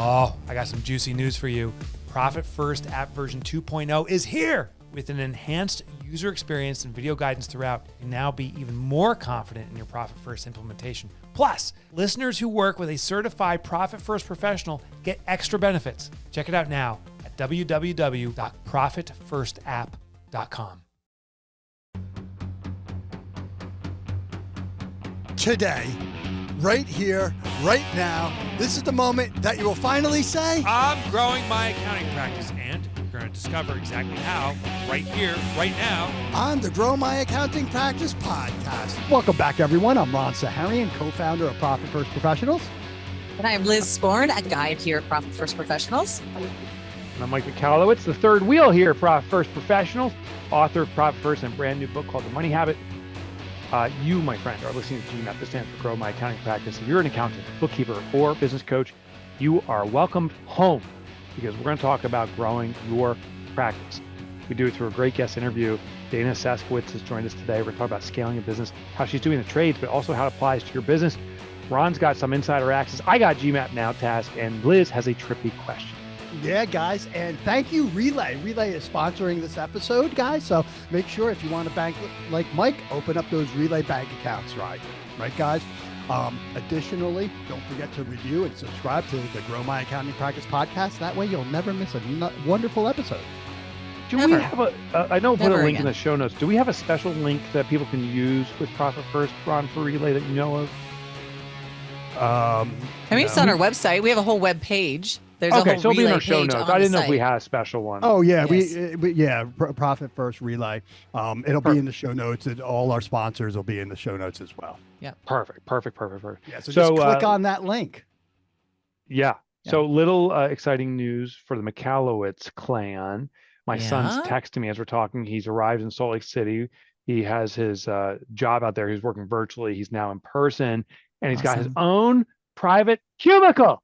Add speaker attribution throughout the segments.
Speaker 1: Oh, I got some juicy news for you. Profit First app version 2.0 is here. With an enhanced user experience and video guidance throughout, you can now be even more confident in your Profit First implementation. Plus, listeners who work with a certified Profit First professional get extra benefits. Check it out now at www.profitfirstapp.com.
Speaker 2: Today, right here, right now, this is the moment that you will finally say,
Speaker 1: I'm growing my accounting practice, and you're going to discover exactly how right here, right now,
Speaker 2: on the Grow My Accounting Practice podcast.
Speaker 3: Welcome back, everyone. I'm Ron Saharian, co-founder of Profit First Professionals.
Speaker 4: And I'm Liz Sporn, a guide here at Profit First Professionals.
Speaker 5: And I'm Mike Michalowicz, the third wheel here at Profit First Professionals, author of Profit First and a brand new book called The Money Habit. You, my friend, are listening to GMAP, that stands for Grow My Accounting Practice. If you're an accountant, bookkeeper, or business coach, you are welcomed home because we're going to talk about growing your practice. We do it through a great guest interview. Dana Staszkiewicz has joined us today. We're going to talk about scaling a business, how she's doing the trades, but also how it applies to your business. Ron's got some insider access. I got GMAP Now task, and Liz has a trippy question.
Speaker 3: Yeah, guys, and thank you, Relay. Relay is sponsoring this episode, guys, so make sure if you want to bank like Mike, open up those Relay bank accounts, right, guys? Additionally, don't forget to review and subscribe to the Grow My Accounting Practice podcast. That way you'll never miss a wonderful episode.
Speaker 5: Do we have I know we'll put a link in the show notes. Do we have a special link that people can use with Profit First, Ron, for Relay that you know of?
Speaker 4: It's on our website. We have a whole web page. There's
Speaker 5: okay,
Speaker 4: a whole
Speaker 5: so it'll be in
Speaker 4: Relay
Speaker 5: our show
Speaker 4: page
Speaker 5: notes.
Speaker 4: on
Speaker 5: I didn't
Speaker 4: the
Speaker 5: know if we
Speaker 4: site.
Speaker 5: had a special one.
Speaker 3: Oh yeah,
Speaker 4: Yes.
Speaker 3: Profit First Relay. It'll be in the show notes, and all our sponsors will be in the show notes as well.
Speaker 4: Yeah.
Speaker 5: Perfect.
Speaker 3: Yeah, so just click on that link.
Speaker 5: Yeah. So little exciting news for the Michalowicz clan. My son's texting me as we're talking. He's arrived in Salt Lake City. He has his job out there. He's working virtually. He's now in person, and he's got his own private cubicle.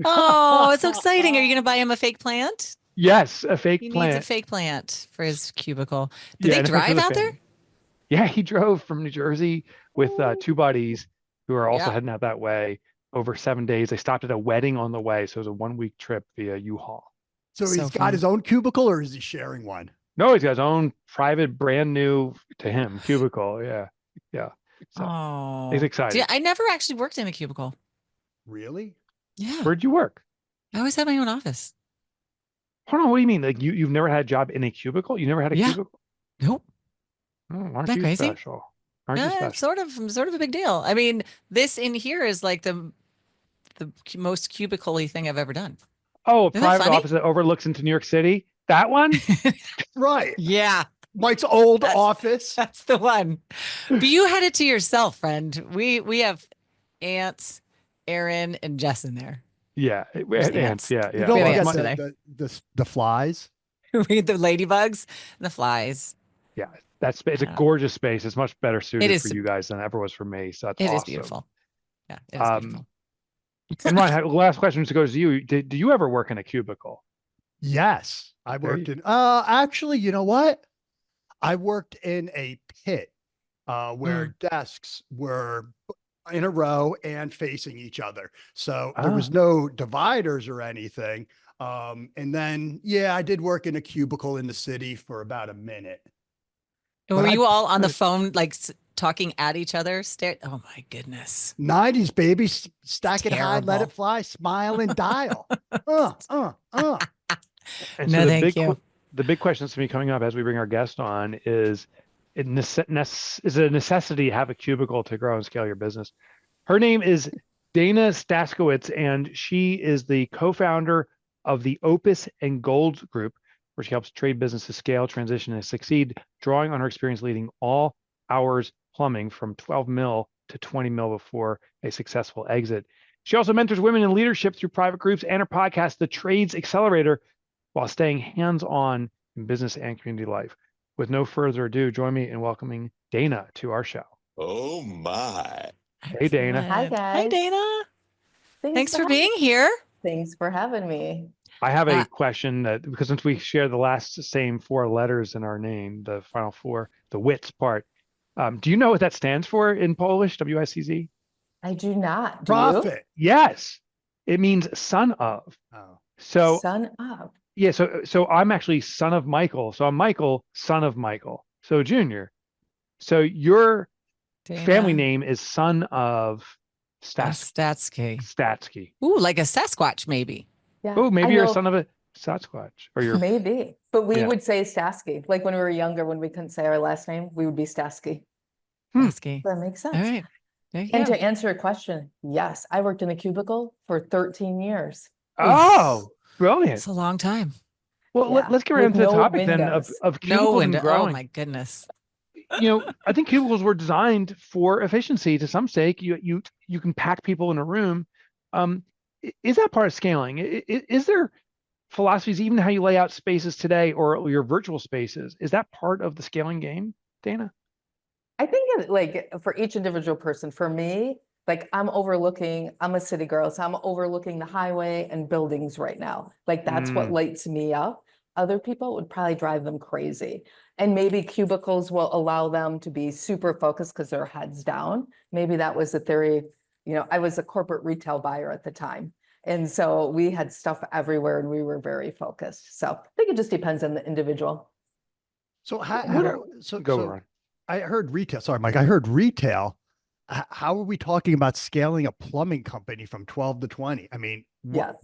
Speaker 4: Oh, it's so exciting. Are you going to buy him a fake plant?
Speaker 5: Yes, a fake plant.
Speaker 4: He needs a fake plant for his cubicle. Did they drive out there?
Speaker 5: Yeah, he drove from New Jersey with two buddies who are also heading out that way over 7 days. They stopped at a wedding on the way. So it was a 1 week trip via U-Haul.
Speaker 3: So he's got his own cubicle, or is he sharing one?
Speaker 5: No, he's got his own private, brand new to him cubicle. Yeah. So he's excited.
Speaker 4: Yeah, I never actually worked in a cubicle.
Speaker 3: Really?
Speaker 4: Yeah.
Speaker 5: Where'd you work?
Speaker 4: I always had my own office.
Speaker 5: Hold on, what do you mean? Like you've never had a job in a cubicle? You never had a cubicle?
Speaker 4: Nope.
Speaker 5: Oh, aren't
Speaker 4: that
Speaker 5: you
Speaker 4: crazy?
Speaker 5: special? Aren't you special?
Speaker 4: Sort of a big deal. I mean, this in here is like the most cubicle-y thing I've ever done.
Speaker 5: Oh, a private office that overlooks into New York City? That one?
Speaker 3: Right.
Speaker 4: Yeah.
Speaker 3: Mike's old office.
Speaker 4: That's the one. But you had it to yourself, friend. We have aunts, Aaron, and Jess in there.
Speaker 5: Yeah. Ants. Yeah.
Speaker 3: You don't
Speaker 4: ants
Speaker 3: forget the flies.
Speaker 4: Read the ladybugs and the flies.
Speaker 5: Yeah. It's a gorgeous space. It's much better suited for you guys than it ever was for me. So that's awesome.
Speaker 4: It is beautiful. Yeah. It is beautiful.
Speaker 5: And Ron, last question goes to you. Did you ever work in a cubicle?
Speaker 3: Yes. I worked in, actually, you know what? I worked in a pit where desks were in a row and facing each other. So there was no dividers or anything. And then, I did work in a cubicle in the city for about a minute.
Speaker 4: And were you all on the phone, like talking at each other? Oh my goodness.
Speaker 3: 90s, baby. Stack it high, let it fly, smile and dial.
Speaker 5: And so thank you. The big question that's going to be coming up as we bring our guest on is it a necessity to have a cubicle to grow and scale your business? Her name is Dana Staszkiewicz, and she is the co-founder of the Opus Golds Group, where she helps trade businesses scale, transition, and succeed, drawing on her experience leading all hours plumbing from 12 mil to 20 mil before a successful exit. She also mentors women in leadership through private groups and her podcast, The Trades Accelerator, while staying hands-on in business and community life. With no further ado, join me in welcoming Dana to our show.
Speaker 6: Oh my.
Speaker 5: Hey, Dana.
Speaker 7: Hi, guys.
Speaker 4: Hi, Dana. Thanks for being here.
Speaker 7: Thanks for having me.
Speaker 5: I have a question because since we share the same four letters in our name, the final four, the WITS part, do you know what that stands for in Polish, WICZ?
Speaker 7: I do not.
Speaker 3: Profit.
Speaker 5: Yes. It means son of.
Speaker 3: Oh.
Speaker 5: So
Speaker 7: Son of.
Speaker 5: yeah, so I'm actually son of Michael. So I'm Michael, son of Michael. So Junior. So your family
Speaker 4: Dana
Speaker 5: name is son of
Speaker 4: Statsky.
Speaker 5: Statsky.
Speaker 4: Ooh, like a Sasquatch, maybe.
Speaker 7: Yeah.
Speaker 5: Oh,
Speaker 7: I
Speaker 5: maybe you're a
Speaker 7: know,
Speaker 5: son of a Sasquatch, or you're
Speaker 7: maybe. But we
Speaker 5: yeah.
Speaker 7: would say Stasky. Like when we were younger, when we couldn't say our last name, we would be Stasky.
Speaker 5: Hmm.
Speaker 4: Stasky.
Speaker 7: That makes
Speaker 4: All
Speaker 7: sense.
Speaker 4: right. There you
Speaker 7: And
Speaker 4: go.
Speaker 7: to answer your question, yes, I worked in a cubicle for 13 years.
Speaker 5: Oh, brilliant.
Speaker 4: It's a long time.
Speaker 5: Well,
Speaker 7: Yeah,
Speaker 5: let's get right
Speaker 7: with
Speaker 5: into the
Speaker 7: no
Speaker 5: topic then
Speaker 7: windows.
Speaker 5: of
Speaker 4: No
Speaker 5: cubicles and
Speaker 4: window. Oh
Speaker 5: growing.
Speaker 4: my goodness.
Speaker 5: I think cubicles were designed for efficiency to some sake. You can pack people in a room. Is that part of scaling? Is there philosophies, even how you lay out spaces today or your virtual spaces? Is that part of the scaling game, Dana?
Speaker 7: I think like for each individual person, for me, like I'm a city girl, so I'm overlooking the highway and buildings right now. Like that's what lights me up. Other people it would probably drive them crazy. And maybe cubicles will allow them to be super focused because their heads down. Maybe that was the theory. I was a corporate retail buyer at the time. And so we had stuff everywhere and we were very focused. So I think it just depends on the individual.
Speaker 3: So
Speaker 5: Go Ron.
Speaker 3: I heard retail. Sorry, Mike. I heard retail. How are we talking about scaling a plumbing company from 12 to 20? I mean,
Speaker 7: Yes.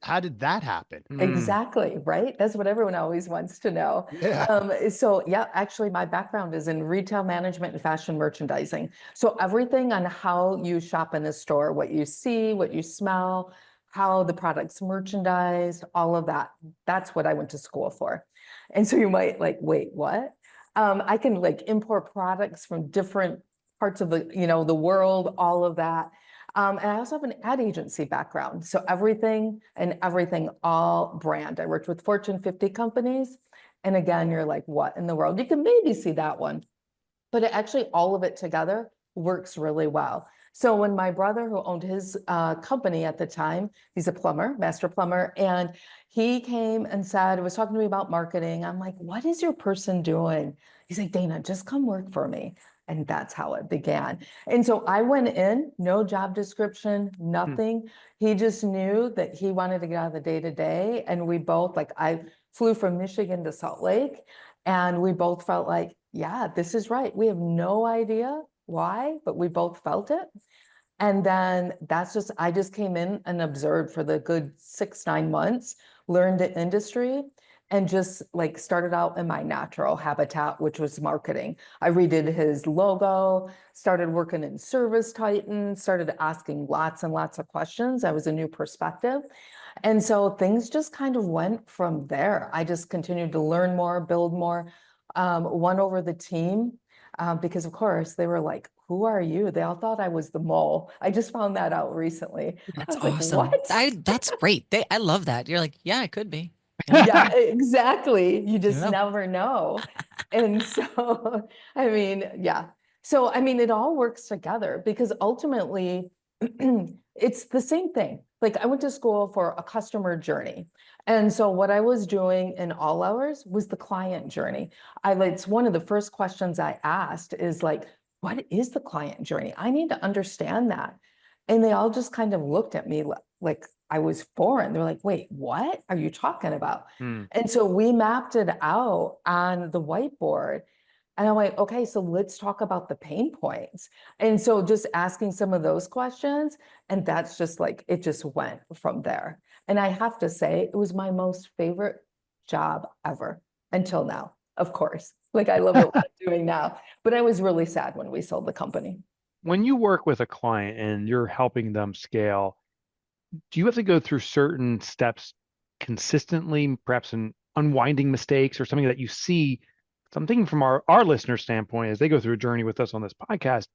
Speaker 3: how did that happen?
Speaker 7: Exactly, right? That's what everyone always wants to know.
Speaker 3: Yeah.
Speaker 7: So yeah, actually my background is in retail management and fashion merchandising. So everything on how you shop in a store, what you see, what you smell, how the product's merchandised, all of that. That's what I went to school for. And so you might like, wait, what? I can like import products from different parts of the world, all of that. And I also have an ad agency background. So everything, all brand. I worked with Fortune 50 companies. And again, you're like, what in the world? You can maybe see that one, but actually all of it together works really well. So when my brother, who owned his company at the time, he's a plumber, master plumber, and he came and was talking to me about marketing. I'm like, what is your person doing? He's like, Dana, just come work for me. And that's how it began. And so I went in, no job description, nothing. He just knew that he wanted to get out of the day-to-day. And we both, like, I flew from Michigan to Salt Lake, and we both felt like, yeah, this is right. We have no idea why, but we both felt it. And then I just came in and observed for the good 6-9 months, learned the industry, and just like started out in my natural habitat, which was marketing. I redid his logo, started working in Service Titan, started asking lots and lots of questions. I was a new perspective. And so things just kind of went from there. I just continued to learn more, build more, won over the team. Because of course they were like, who are you? They all thought I was the mole. I just found that out recently.
Speaker 4: That's
Speaker 7: I was
Speaker 4: awesome.
Speaker 7: like, what?
Speaker 4: That's great. I love that. You're like, yeah, I could be.
Speaker 7: Yeah, exactly. You just
Speaker 4: know.
Speaker 7: never know. And so, I mean, yeah. So, I mean, it all works together because ultimately it's the same thing. Like I went to school for a customer journey. And so what I was doing in all hours was the client journey. It's one of the first questions I asked is like, what is the client journey? I need to understand that. And they all just kind of looked at me like I was foreign. They're like, wait, what are you talking about? And so we mapped it out on the whiteboard. And I'm like, okay, so let's talk about the pain points. And so just asking some of those questions, and that's just like, it just went from there. And I have to say, it was my most favorite job ever until now, of course. Like I love what I'm doing now, but I was really sad when we sold the company.
Speaker 5: When you work with a client and you're helping them scale, do you have to go through certain steps consistently, perhaps in unwinding mistakes or something that you see? Something from our listener standpoint, as they go through a journey with us on this podcast,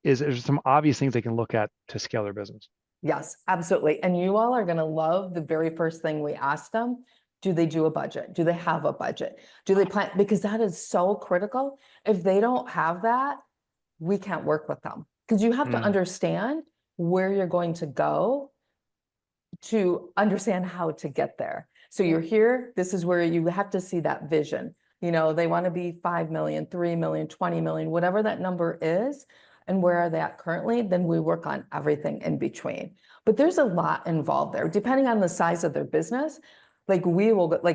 Speaker 5: is there's some obvious things they can look at to scale their business.
Speaker 7: Yes, absolutely. And you all are going to love the very first thing we ask them. Do they do a budget? Do they have a budget? Do they plan? Because that is so critical. If they don't have that, we can't work with them because you have to understand where you're going to go to understand how to get there. So you're here, this is where you have to see that vision. They want to be 5 million, 3 million, 20 million, whatever that number is. and where are they at currently, then we work on everything in between. But there's a lot involved there, depending on the size of their business. Like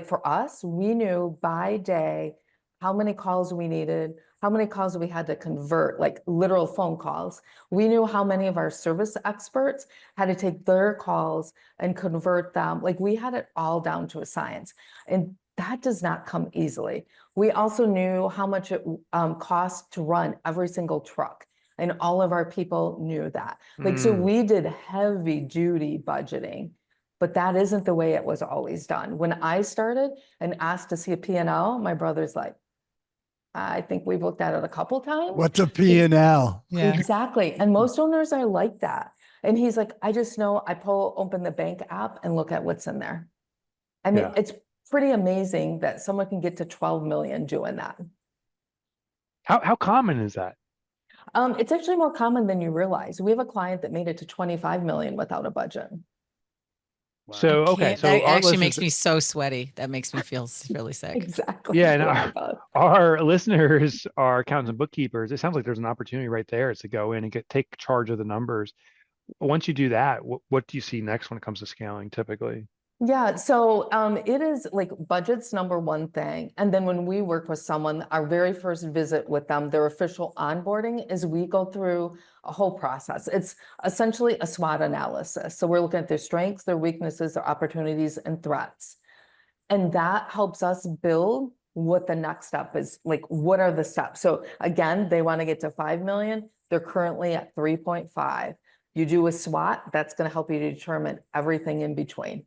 Speaker 7: for us, we knew by day how many calls we needed, how many calls we had to convert, like literal phone calls. We knew how many of our service experts had to take their calls and convert them. Like we had it all down to a science. And that does not come easily. We also knew how much it cost to run every single truck. And all of our people knew that. Like, so we did heavy duty budgeting, but that isn't the way it was always done. When I started and asked to see a P&L, my brother's like, I think we've looked at it a couple times.
Speaker 3: What's a P&L?
Speaker 4: Yeah.
Speaker 7: Exactly. And most owners are like that. And he's like, I just know I open the bank app and look at what's in there. I mean, it's pretty amazing that someone can get to 12 million doing that.
Speaker 5: How common is that?
Speaker 7: It's actually more common than you realize. We have a client that made it to 25 million without a budget.
Speaker 5: So, okay. So
Speaker 4: that
Speaker 5: our
Speaker 4: actually makes
Speaker 5: listeners-
Speaker 4: me so sweaty. That makes me feel really sick.
Speaker 7: Exactly.
Speaker 5: Yeah,
Speaker 7: That's
Speaker 5: and
Speaker 7: what I thought.
Speaker 5: our listeners are accountants and bookkeepers. It sounds like there's an opportunity right there to go in and take charge of the numbers. Once you do that, what do you see next when it comes to scaling typically?
Speaker 7: Yeah, so it is like budget's number one thing. And then when we work with someone, our very first visit with them, their official onboarding is we go through a whole process. It's essentially a SWOT analysis. So we're looking at their strengths, their weaknesses, their opportunities, and threats. And that helps us build what the next step is. Like, what are the steps? So again, they want to get to 5 million. They're currently at 3.5. You do a SWOT, that's going to help you to determine everything in between.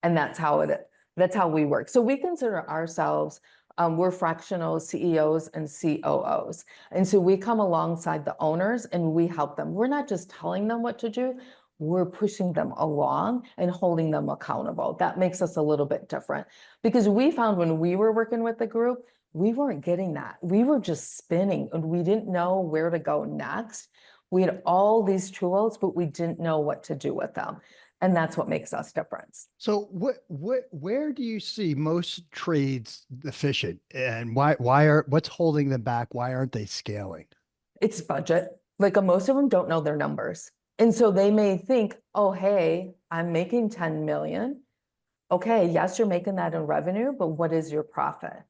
Speaker 7: And that's how we work. So we consider ourselves, we're fractional CEOs and COOs. And so we come alongside the owners and we help them. We're not just telling them what to do, we're pushing them along and holding them accountable. That makes us a little bit different, because we found when we were working with the group, we weren't getting that. We were just spinning and we didn't know where to go next. We had all these tools, but we didn't know what to do with them. And that's what makes us different.
Speaker 3: So where do you see most trades deficient, and what's holding them back? Why aren't they scaling?
Speaker 7: It's budget. Like most of them don't know their numbers. And so they may think, oh, hey, I'm making 10 million. Okay, yes, you're making that in revenue, but what is your profit?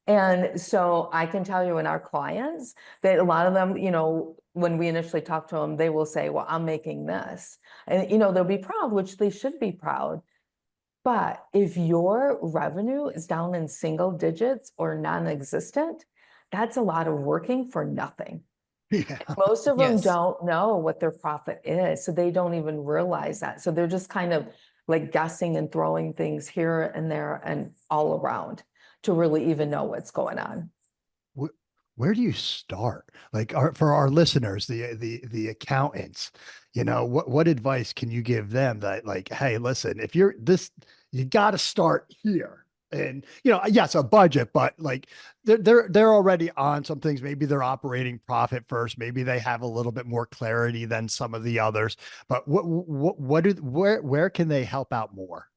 Speaker 7: And so I can tell you in our clients that a lot of them, when we initially talk to them, they will say, well, I'm making this. And, they'll be proud, which they should be proud. But if your revenue is down in single digits or non-existent, that's a lot of working for nothing.
Speaker 3: Yeah.
Speaker 7: Most of them
Speaker 4: Yes.
Speaker 7: don't know what their profit is, so they don't even realize that. So they're just kind of like guessing and throwing things here and there and all around to really even know what's going on.
Speaker 3: Where do you start? Like for our listeners, the accountants, what advice can you give them that, like, hey, listen, if you're this, you got to start here. And, yes, a budget, but like they're already on some things. Maybe they're operating profit first. Maybe they have a little bit more clarity than some of the others, but where can they help out more?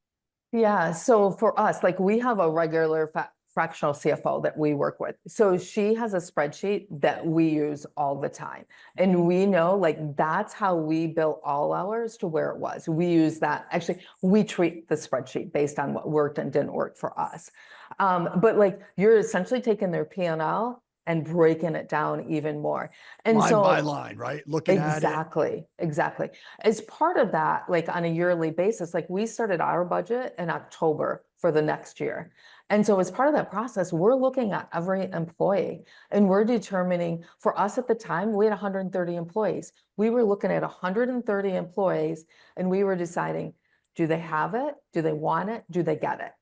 Speaker 7: Yeah, so for us, like we have a regular fractional CFO that we work with. So she has a spreadsheet that we use all the time. And we know like that's how we built all ours to where it was. We use that. Actually, we treat the spreadsheet based on what worked and didn't work for us. But like you're essentially taking their P&L and breaking it down even more. And
Speaker 3: Line
Speaker 7: so
Speaker 3: by line, right? Looking at it.
Speaker 7: Exactly. As part of that, like on a yearly basis, like we started our budget in October for the next year. And so as part of that process, we're looking at every employee and we're determining, for us at the time, we had 130 employees. We were looking at 130 employees and we were deciding, do they have it? Do they want it? Do they get it?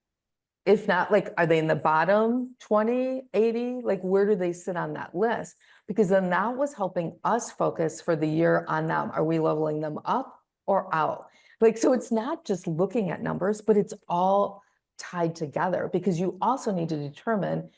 Speaker 7: If not, like, are they in the bottom 20, 80? Like, where do they sit on that list? Because then that was helping us focus for the year on them. Are we leveling them up or out? Like, so it's not just looking at numbers, but it's all tied together, because you also need to determine,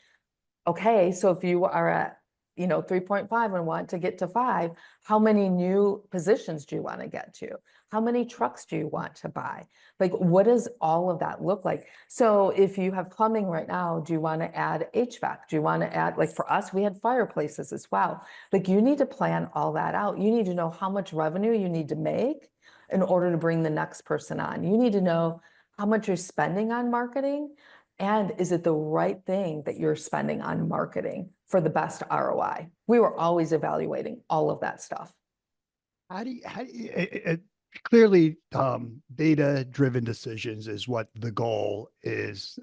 Speaker 7: okay, so if you are at 3.5 and want to get to 5, how many new positions do you want to get to? How many trucks do you want to buy? Like, what does all of that look like? So if you have plumbing right now, do you want to add HVAC? Do you want to add, like for us, we had fireplaces as well. Like, you need to plan all that out. You need to know how much revenue you need to make in order to bring the next person on. You need to know how much you're spending on marketing, and is it the right thing that you're spending on marketing for the best ROI? We were always evaluating all of that stuff.
Speaker 3: Clearly, data-driven decisions is what the goal is,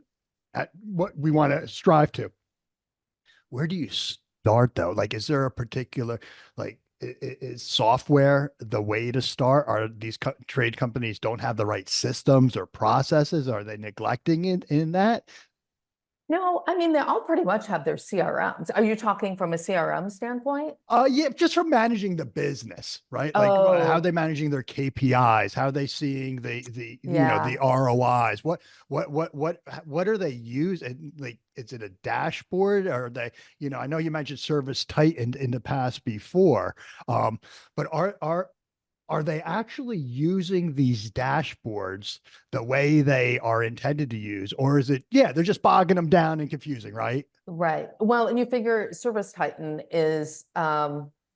Speaker 3: at what we want to strive to. Where do you start though? Like, is there a particular, like, is software the way to start? Are these trade companies don't have the right systems or processes? Are they neglecting it in that?
Speaker 7: No, I mean, they all pretty much have their CRMs. Are you talking from a CRM standpoint?
Speaker 3: Yeah, just from managing the business, right? Like, how are
Speaker 7: Oh,
Speaker 3: they managing their KPIs? How are they seeing the
Speaker 7: yeah.
Speaker 3: ROIs? What are they using? Like, is it a dashboard? Or are they, I know you mentioned Service Titan in the past before, but are they actually using these dashboards the way they are intended to use? Or is it, they're just bogging them down and confusing, right?
Speaker 7: Right. Well, and you figure Service Titan is,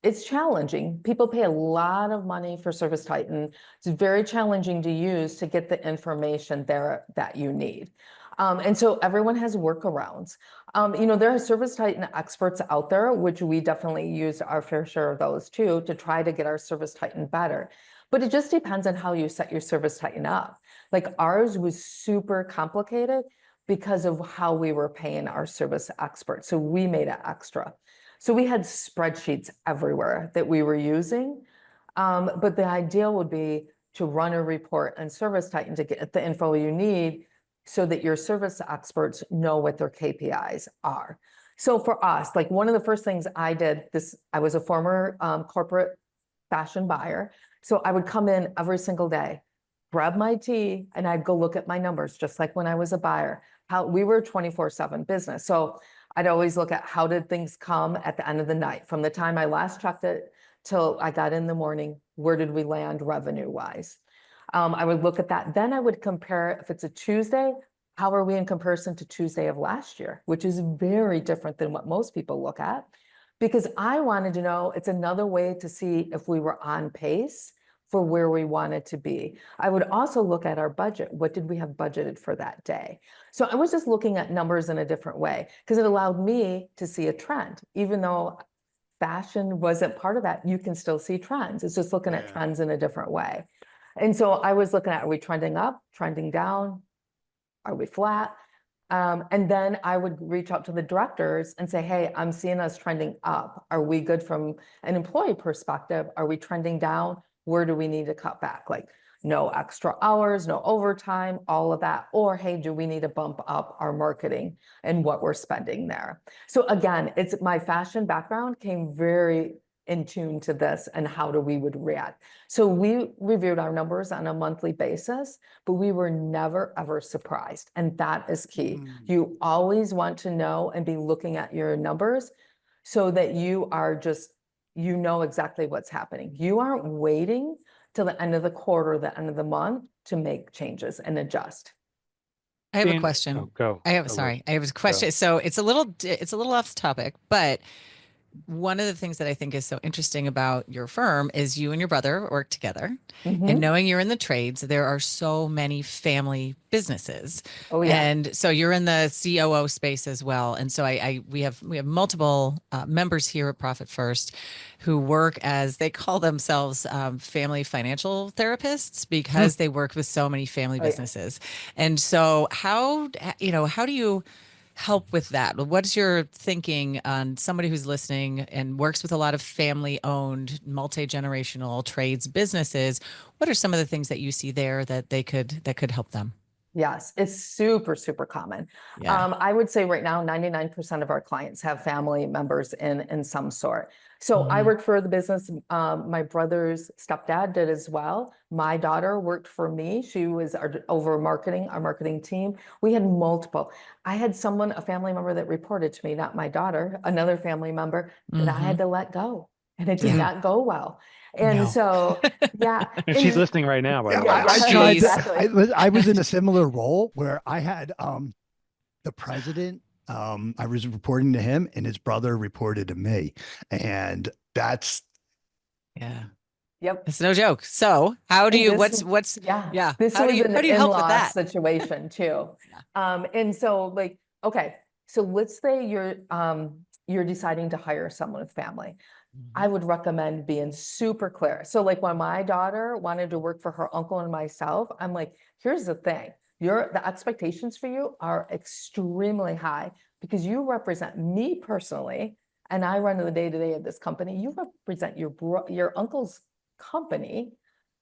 Speaker 7: it's challenging. People pay a lot of money for Service Titan. It's very challenging to use to get the information there that you need. And so everyone has workarounds. There are Service Titan experts out there, which we definitely use our fair share of those too, to try to get our Service Titan better. But it just depends on how you set your Service Titan up. Like, ours was super complicated because of how we were paying our service experts. So we made it extra. So we had spreadsheets everywhere that we were using. But the ideal would be to run a report on Service Titan to get the info you need so that your service experts know what their KPIs are. So for us, like, one of the first things I did, I was a former corporate fashion buyer. So I would come in every single day, grab my tea, and I'd go look at my numbers, just like when I was a buyer. We were a 24/7 business. So I'd always look at how did things come at the end of the night, from the time I last checked it till I got in the morning, where did we land revenue wise? I would look at that. Then I would compare, if it's a Tuesday, how are we in comparison to Tuesday of last year, which is very different than what most people look at, because I wanted to know, it's another way to see if we were on pace for where we wanted to be. I would also look at our budget. What did we have budgeted for that day? So I was just looking at numbers in a different way, because it allowed me to see a trend. Even though fashion wasn't part of that, you can still see trends. It's just looking at trends in a different way. And so I was looking at, are we trending up, trending down? Are we flat? And then I would reach out to the directors and say, hey, I'm seeing us trending up. Are we good from an employee perspective? Are we trending down? Where do we need to cut back? Like, no extra hours, no overtime, all of that. Or, hey, do we need to bump up our marketing and what we're spending there? So again, it's my fashion background came very in tune to this and how we would react. So we reviewed our numbers on a monthly basis, but we were never, ever surprised. And that is key. You always want to know and be looking at your numbers so that you are just, exactly what's happening. You aren't waiting till the end of the quarter, the end of the month to make changes and adjust.
Speaker 4: I have a question.
Speaker 5: Go.
Speaker 4: I have a question.
Speaker 5: Go.
Speaker 4: So it's a little off topic, but one of the things that I think is so interesting about your firm is you and your brother work together, and knowing you're in the trades, there are so many family businesses.
Speaker 7: Oh, yeah.
Speaker 4: And so you're in the COO space as well. And so we have multiple members here at Profit First who work as, they call themselves family financial therapists, because they work with so many family businesses. And so how do you help with that? What's your thinking on somebody who's listening and works with a lot of family-owned, multi-generational trades businesses? What are some of the things that you see there that could help them?
Speaker 7: Yes, it's super, super common.
Speaker 4: Yeah.
Speaker 7: I would say right now, 99% of our clients have family members in some sort. So I worked for the business. My brother's stepdad did as well. My daughter worked for me. She was over marketing, our marketing team. We had multiple. I had someone, a family member that reported to me, not my daughter, another family member that I had to let go, and it did not go well. And
Speaker 3: No.
Speaker 7: so, yeah.
Speaker 5: And she's listening right now, by the way.
Speaker 3: I
Speaker 7: yes,
Speaker 3: tried.
Speaker 7: exactly.
Speaker 3: I was in a similar role where I had the president. I was reporting to him, and his brother reported to me, and that's
Speaker 4: Yeah.
Speaker 7: Yep.
Speaker 4: It's no joke. So how do
Speaker 7: And
Speaker 4: you,
Speaker 7: this-
Speaker 4: what's,
Speaker 7: yeah, this
Speaker 4: how do
Speaker 7: was
Speaker 4: you,
Speaker 7: an
Speaker 4: how do you help with
Speaker 7: in-law
Speaker 4: that?
Speaker 7: situation too. And so like, okay, so let's say you're deciding to hire someone with family. I would recommend being super clear. So like when my daughter wanted to work for her uncle and myself, I'm like, here's the thing. The expectations for you are extremely high because you represent me personally, and I run the day-to-day of this company. You represent your uncle's company.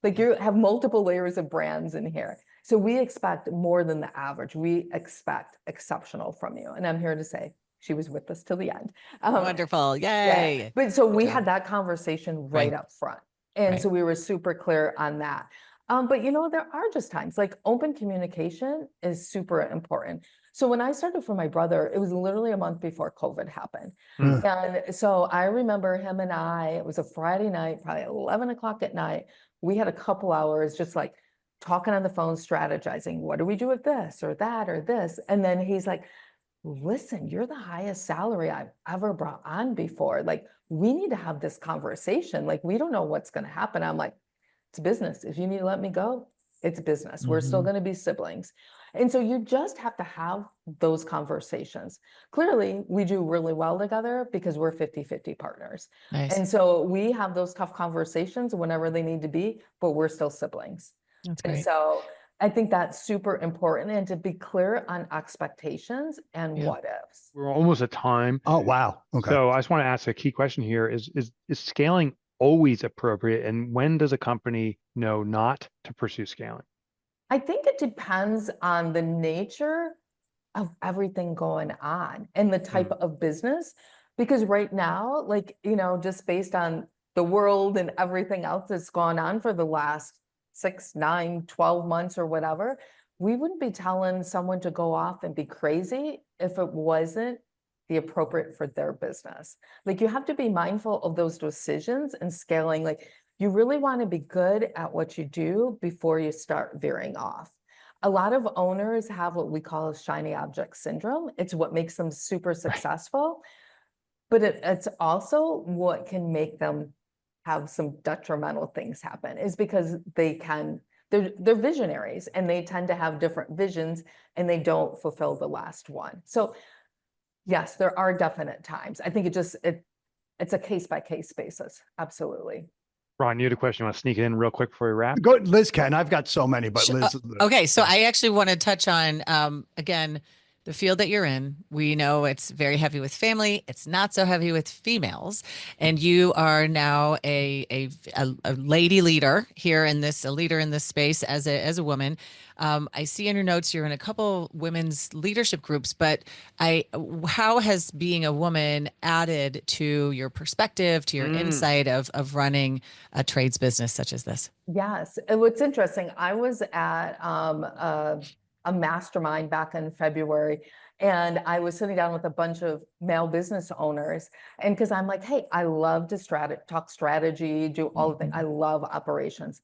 Speaker 7: Like you have multiple layers of brands in here. So we expect more than the average. We expect exceptional from you. And I'm here to say she was with us till the end.
Speaker 4: Wonderful.
Speaker 7: Yeah.
Speaker 4: Yay.
Speaker 7: But so we
Speaker 4: job.
Speaker 7: had that conversation right up front. And
Speaker 4: Right.
Speaker 7: so we were super clear on that. But you know, there are just times like open communication is super important. So when I started for my brother, it was literally a month before COVID happened. And so I remember him and it was a Friday night, probably 11 o'clock at night. We had a couple hours just like talking on the phone, strategizing. What do we do with this or that or this? And then he's like, listen, you're the highest salary I've ever brought on before. Like, we need to have this conversation. Like, we don't know what's going to happen. I'm like, it's business. If you need to let me go, it's business. We're still going to be siblings. And so you just have to have those conversations. Clearly, we do really well together because we're 50-50 partners.
Speaker 4: Nice.
Speaker 7: And so we have those tough conversations whenever they need to be, but we're still siblings.
Speaker 4: That's
Speaker 7: And
Speaker 4: great.
Speaker 7: so I think that's super important, and to be clear on expectations and what ifs.
Speaker 5: We're almost at time.
Speaker 3: oh wow. Okay.
Speaker 5: So I just want to ask a key question here. Is scaling always appropriate? And when does a company know not to pursue scaling?
Speaker 7: I think it depends on the nature of everything going on and the type of business. Because right now, like, you know, just based on the world and everything else that's gone on for the last 6, 9, 12 months or whatever, we wouldn't be telling someone to go off and be crazy if it wasn't the appropriate for their business. Like, you have to be mindful of those decisions and scaling. Like, you really want to be good at what you do before you start veering off. A lot of owners have what we call shiny object syndrome. It's what makes them super successful, but it's also what can make them have some detrimental things happen, is because they're visionaries and they tend to have different visions and they don't fulfill the last one. So yes, there are definite times. I think it's a case by case basis. Absolutely.
Speaker 5: Ron, you had a question. You want to sneak it in real quick before we wrap?
Speaker 3: Go, Liz can. I've got so many, but Liz.
Speaker 4: Okay, so I actually want to touch on again the field that you're in. We know it's very heavy with family. It's not so heavy with females, and you are now a lady leader here in this, a leader in this space as a woman. I see in your notes you're in a couple women's leadership groups, but how has being a woman added to your perspective, to your insight of running a trades business such as this?
Speaker 7: Yes. And what's interesting, I was at a mastermind back in February, and I was sitting down with a bunch of male business owners. And because I'm like, hey, I love to talk strategy, do all the things. I love operations.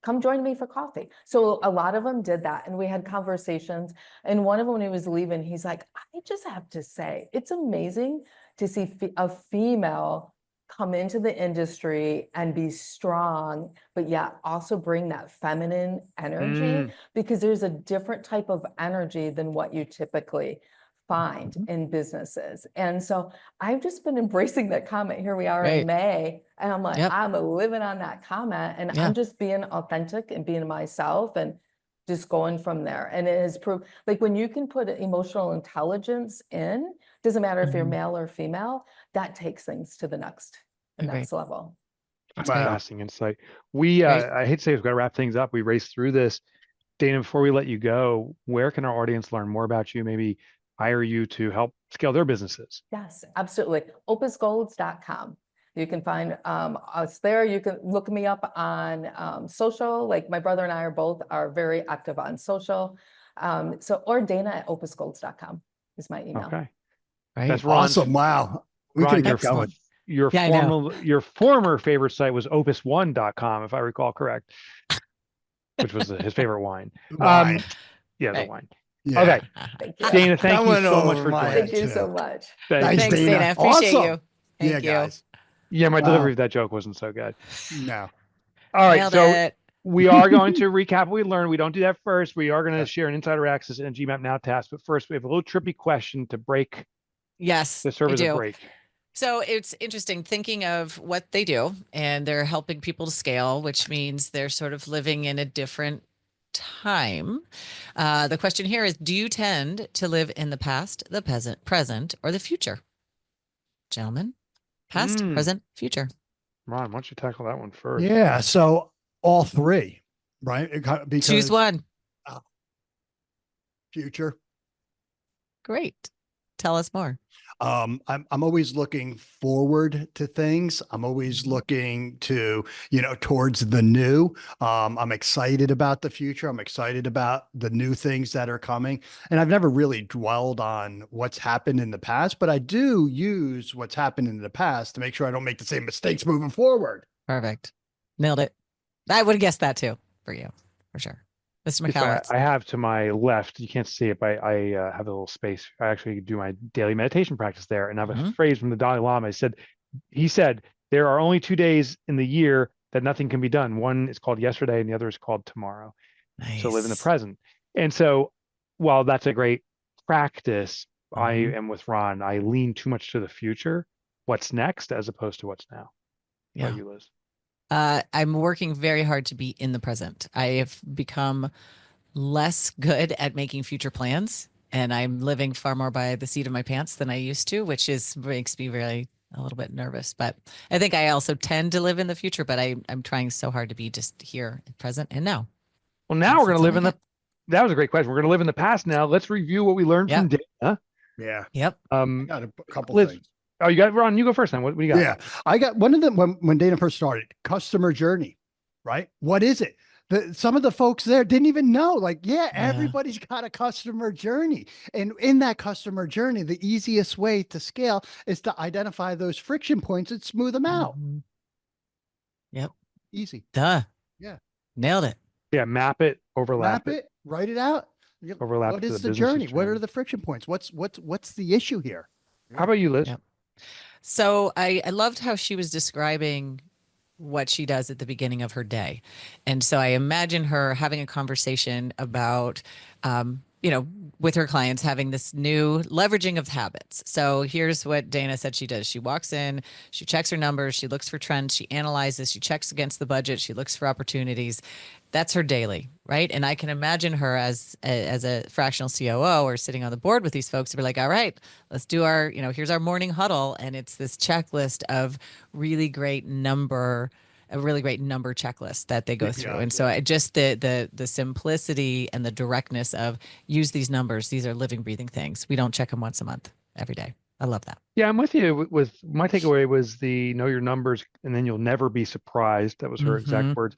Speaker 7: Come join me for coffee. So a lot of them did that, and we had conversations. And one of them, when he was leaving, he's like, I just have to say, it's amazing to see a female come into the industry and be strong, but yeah, also bring that feminine energy, because there's a different type of energy than what you typically find in businesses. And so I've just been embracing that comment. Here we are in May, and I'm like, I'm living on that comment, and I'm just being authentic and being myself and just going from there. And it has proved, like, when you can put emotional intelligence in, doesn't matter if you're male or female, that takes things to the next level.
Speaker 5: That's fascinating insight. I hate to say we've got to wrap things up. We raced through this. Dana, before we let you go, where can our audience learn more about you? Maybe hire you to help scale their businesses?
Speaker 7: Yes, absolutely. opusgolds.com. You can find us there. You can look me up on social. Like my brother and I are very active on social. Or Dana at opusgolds.com is my email.
Speaker 5: Okay.
Speaker 4: Right.
Speaker 5: That's Ron.
Speaker 3: Awesome. Wow. We
Speaker 5: Ron,
Speaker 3: could get going.
Speaker 5: Your
Speaker 4: Yeah, I know.
Speaker 5: your former favorite site was opus1.com, if I recall correct, which was his favorite wine.
Speaker 3: Wine.
Speaker 5: Yeah, the
Speaker 4: Right.
Speaker 5: wine.
Speaker 3: Yeah.
Speaker 5: Okay.
Speaker 7: Thank you.
Speaker 5: Dana, thank
Speaker 3: That
Speaker 5: you
Speaker 3: went
Speaker 5: so much
Speaker 3: over
Speaker 5: for
Speaker 3: my
Speaker 5: joining.
Speaker 3: head.
Speaker 7: Thank you so
Speaker 3: too.
Speaker 7: much.
Speaker 3: Thanks,
Speaker 4: Thanks,
Speaker 3: Dana.
Speaker 4: Dana. I appreciate
Speaker 3: Awesome.
Speaker 4: you. Thank
Speaker 3: Yeah,
Speaker 4: you.
Speaker 3: guys.
Speaker 5: Yeah, my
Speaker 3: Wow.
Speaker 5: delivery of that joke wasn't so good.
Speaker 3: No.
Speaker 5: All right,
Speaker 4: Nailed
Speaker 5: so
Speaker 4: it.
Speaker 5: we are going to recap what we learned. We don't do that first. We are going to
Speaker 3: Okay.
Speaker 5: share an insider access and GMAP Now task. But first, we have a little trippy question to break
Speaker 4: Yes,
Speaker 5: the serve
Speaker 4: I
Speaker 5: as a
Speaker 4: do.
Speaker 5: break.
Speaker 4: So it's interesting thinking of what they do, and they're helping people to scale, which means they're sort of living in a different time. The question here is, do you tend to live in the past, the present, or the future? Gentlemen, past, present, future.
Speaker 5: Ron, why don't you tackle that one first?
Speaker 3: Yeah. So all three, right? Because
Speaker 4: Choose one.
Speaker 3: future.
Speaker 4: Great. Tell us more.
Speaker 3: I'm always looking forward to things. I'm always looking to, towards the new. I'm excited about the future. I'm excited about the new things that are coming. And I've never really dwelled on what's happened in the past, but I do use what's happened in the past to make sure I don't make the same mistakes moving forward.
Speaker 4: Perfect. Nailed it. I would have guessed that too for you, for sure. Mr.
Speaker 5: Yes,
Speaker 4: McCallowitz.
Speaker 5: I have to my left, you can't see it, but I have a little space. I actually do my daily meditation practice there. And I have a phrase from the Dalai Lama. He said, there are only 2 days in the year that nothing can be done. One is called yesterday and the other is called tomorrow.
Speaker 4: Nice.
Speaker 5: So live in the present. And so while that's a great practice, I am with Ron. I lean too much to the future, what's next, as opposed to what's now.
Speaker 4: Yeah.
Speaker 5: How about you, Liz?
Speaker 4: I'm working very hard to be in the present. I have become less good at making future plans, and I'm living far more by the seat of my pants than I used to, which makes me really a little bit nervous. But I think I also tend to live in the future, but I'm trying so hard to be just here, present, and now.
Speaker 5: Well, now we're going to live in that was a great question. We're going to live in the past now. Let's review what we learned from Dana.
Speaker 3: Yeah.
Speaker 4: Yep.
Speaker 3: Got a couple
Speaker 5: Liz,
Speaker 3: things.
Speaker 5: Oh, you got Ron, you go first then. What do you got?
Speaker 3: Yeah. I got one of them when Dana first started, customer journey, right? What is it? Some of the folks there didn't even know, everybody's got a customer journey. And in that customer journey, the easiest way to scale is to identify those friction points and smooth them out.
Speaker 4: Yep.
Speaker 3: Easy.
Speaker 4: Duh.
Speaker 3: Yeah.
Speaker 4: Nailed it.
Speaker 5: Yeah. Map it, overlap it,
Speaker 3: write it out.
Speaker 5: overlap.
Speaker 3: What
Speaker 5: to
Speaker 3: is the
Speaker 5: business's
Speaker 3: journey? What are the friction points? What's the issue here?
Speaker 5: How about you, Liz?
Speaker 4: Yep. So I loved how she was describing what she does at the beginning of her day. And so I imagine her having a conversation about, with her clients, having this new leveraging of habits. So here's what Dana said she does. She walks in, she checks her numbers, she looks for trends, she analyzes, she checks against the budget, she looks for opportunities. That's her daily, right? And I can imagine her as a fractional COO or sitting on the board with these folks to be like, all right, let's do our, here's our morning huddle. And it's this checklist of a really great number checklist that they go through. And so I just the simplicity and the directness of use these numbers. These are living, breathing things. We don't check them once a month, every day. I love that.
Speaker 5: Yeah, I'm with you. With my takeaway was the know your numbers and then you'll never be surprised. That was her exact words.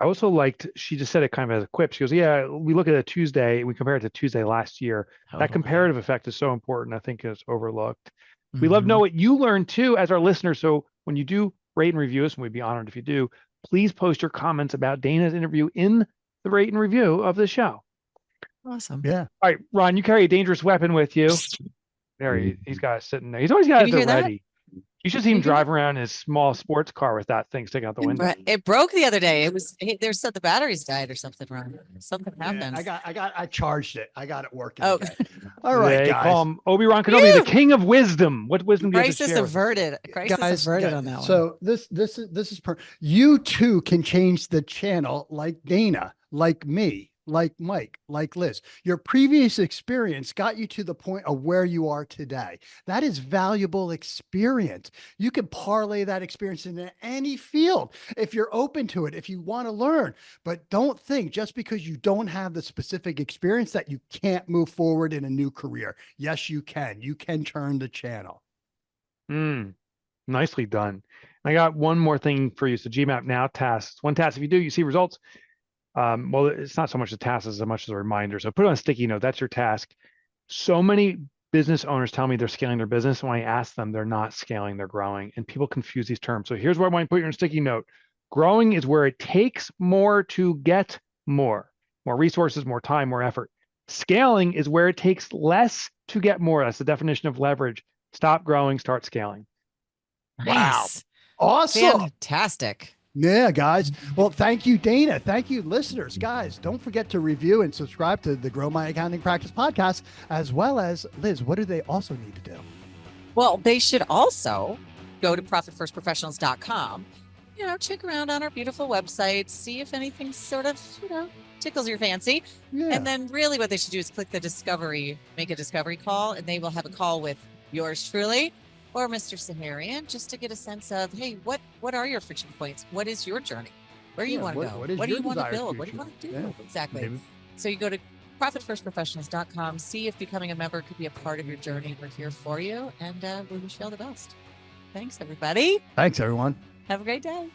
Speaker 5: I also liked, she just said it kind of as a quip. She goes, yeah, we look at a Tuesday, we compare it to Tuesday last year. That comparative effect is so important. I think is overlooked. We love to know what you learned too as our listeners. So when you do rate and review us, and we'd be honored if you do, please post your comments about Dana's interview in the rate and review of the show.
Speaker 4: Awesome.
Speaker 3: Yeah.
Speaker 5: All right, Ron, you carry a dangerous weapon with you. There, he's got it sitting there. He's always got it there ready. You should see him drive around his small sports car with that thing sticking out the window.
Speaker 4: It broke the other day. There's the batteries died or something wrong. Something happened.
Speaker 3: I charged it. I got it working.
Speaker 4: Oh,
Speaker 3: again. All right,
Speaker 5: They
Speaker 3: guys.
Speaker 5: call him Obi-Wan Kenobi, the king of wisdom. What wisdom do you have to
Speaker 4: crisis
Speaker 5: share?
Speaker 4: averted. Crisis averted on that one.
Speaker 3: So this is you too can change the channel like Dana, like me, like Mike, like Liz. Your previous experience got you to the point of where you are today. That is valuable experience. You can parlay that experience into any field if you're open to it, if you want to learn. But don't think just because you don't have the specific experience that you can't move forward in a new career. Yes, you can. You can turn the channel.
Speaker 5: Nicely done. I got one more thing for you. So GMAP now tasks. One task, if you do, you see results. Well, it's not so much a task as much as a reminder. So put it on a sticky note. That's your task. So many business owners tell me they're scaling their business. When I ask them, they're not scaling, they're growing. And people confuse these terms. So here's where I want to put you on a sticky note. Growing is where it takes more to get more resources, more time, more effort. Scaling is where it takes less to get more. That's the definition of leverage. Stop growing, start scaling.
Speaker 4: Nice.
Speaker 3: Wow. Awesome.
Speaker 4: Fantastic.
Speaker 3: Yeah, guys. Well, thank you, Dana. Thank you, listeners. Guys, don't forget to review and subscribe to the Grow My Accounting Practice podcast, as well as, Liz, what do they also need to do?
Speaker 4: Well, they should also go to profitfirstprofessionals.com, check around on our beautiful website, see if anything sort of, tickles your fancy.
Speaker 3: Yeah.
Speaker 4: And then really what they should do is click the make a discovery call, and they will have a call with yours truly or Mr. Saharian, just to get a sense of, hey, what are your friction points? What is your journey? Where do you want to go? What do you want to build? What do you want to do?
Speaker 3: Yeah.
Speaker 4: Exactly.
Speaker 3: Maybe.
Speaker 4: So you go to profitfirstprofessionals.com, see if becoming a member could be a part of your journey. We're here for you, and we wish you all the best. Thanks, everybody.
Speaker 3: Thanks, everyone.
Speaker 4: Have a great day.